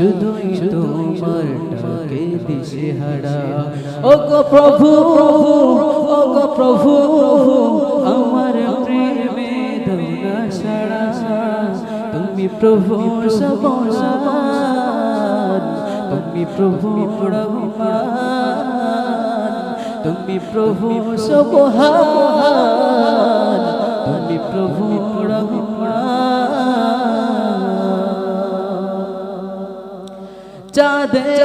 শুধুই তোমার ডাকে দিশেহারা। ও গো প্রভু, ও গো প্রভু, আমার প্রেমে দাও না সাড়া। তুমি প্রভু সবসান, তুমি প্রভু রহমান, তুমি প্রভু সবহান, তুমি প্রভু রহমান। চাঁদের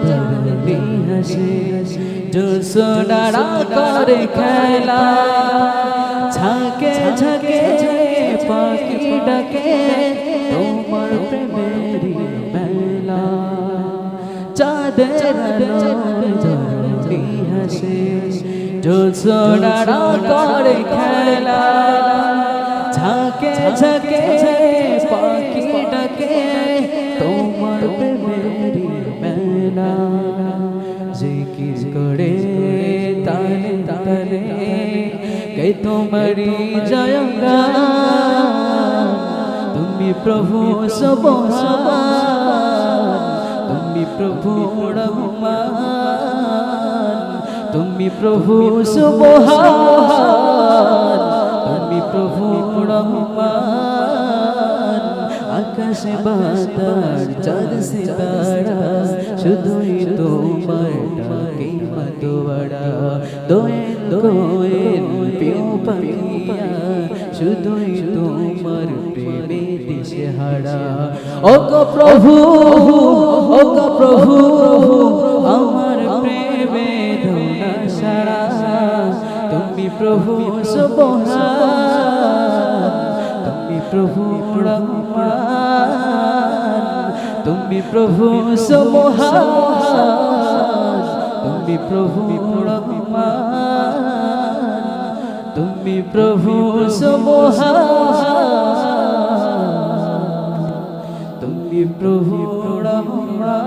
ধরনি হাসে, জোছনারা করে খেলা, ঝাঁকে ঝাঁকে পাখি ডাকে তোমার প্রেমেরই মেলা। চাঁদের ধরনি হাসে, জোছনারা করে খেলা, ঝাঁকে ঝাঁকে পাখি ডাকে তোমার প্রেমেরই মেলা। জিকির করে তালে তালে কে তোমারি জয়গান। তুমি প্রভু সবহান, তুমি প্রভু রহমান, তুমি প্রভু সবহান, তুমি প্রভু রহমান। আকাশে বাতার চাঁদ সিতারা শুধুই তোমার ডাকে মাতোয়ারা। দোয়েল দোয়েল প্রিয় পাখিয়া শুধুই তোমার প্রেমে দিশেহারা। ও গো প্রভু, ও গো প্রভু, আমার প্রেমে দাও না সাড়া। তুমি প্রভু সবহান, তুমি প্রভু রহমান, তুমি প্রভু সবহান, তুমি প্রভু রহমান, তুমি প্রভু সবহান, তুমি প্রভু রহমান।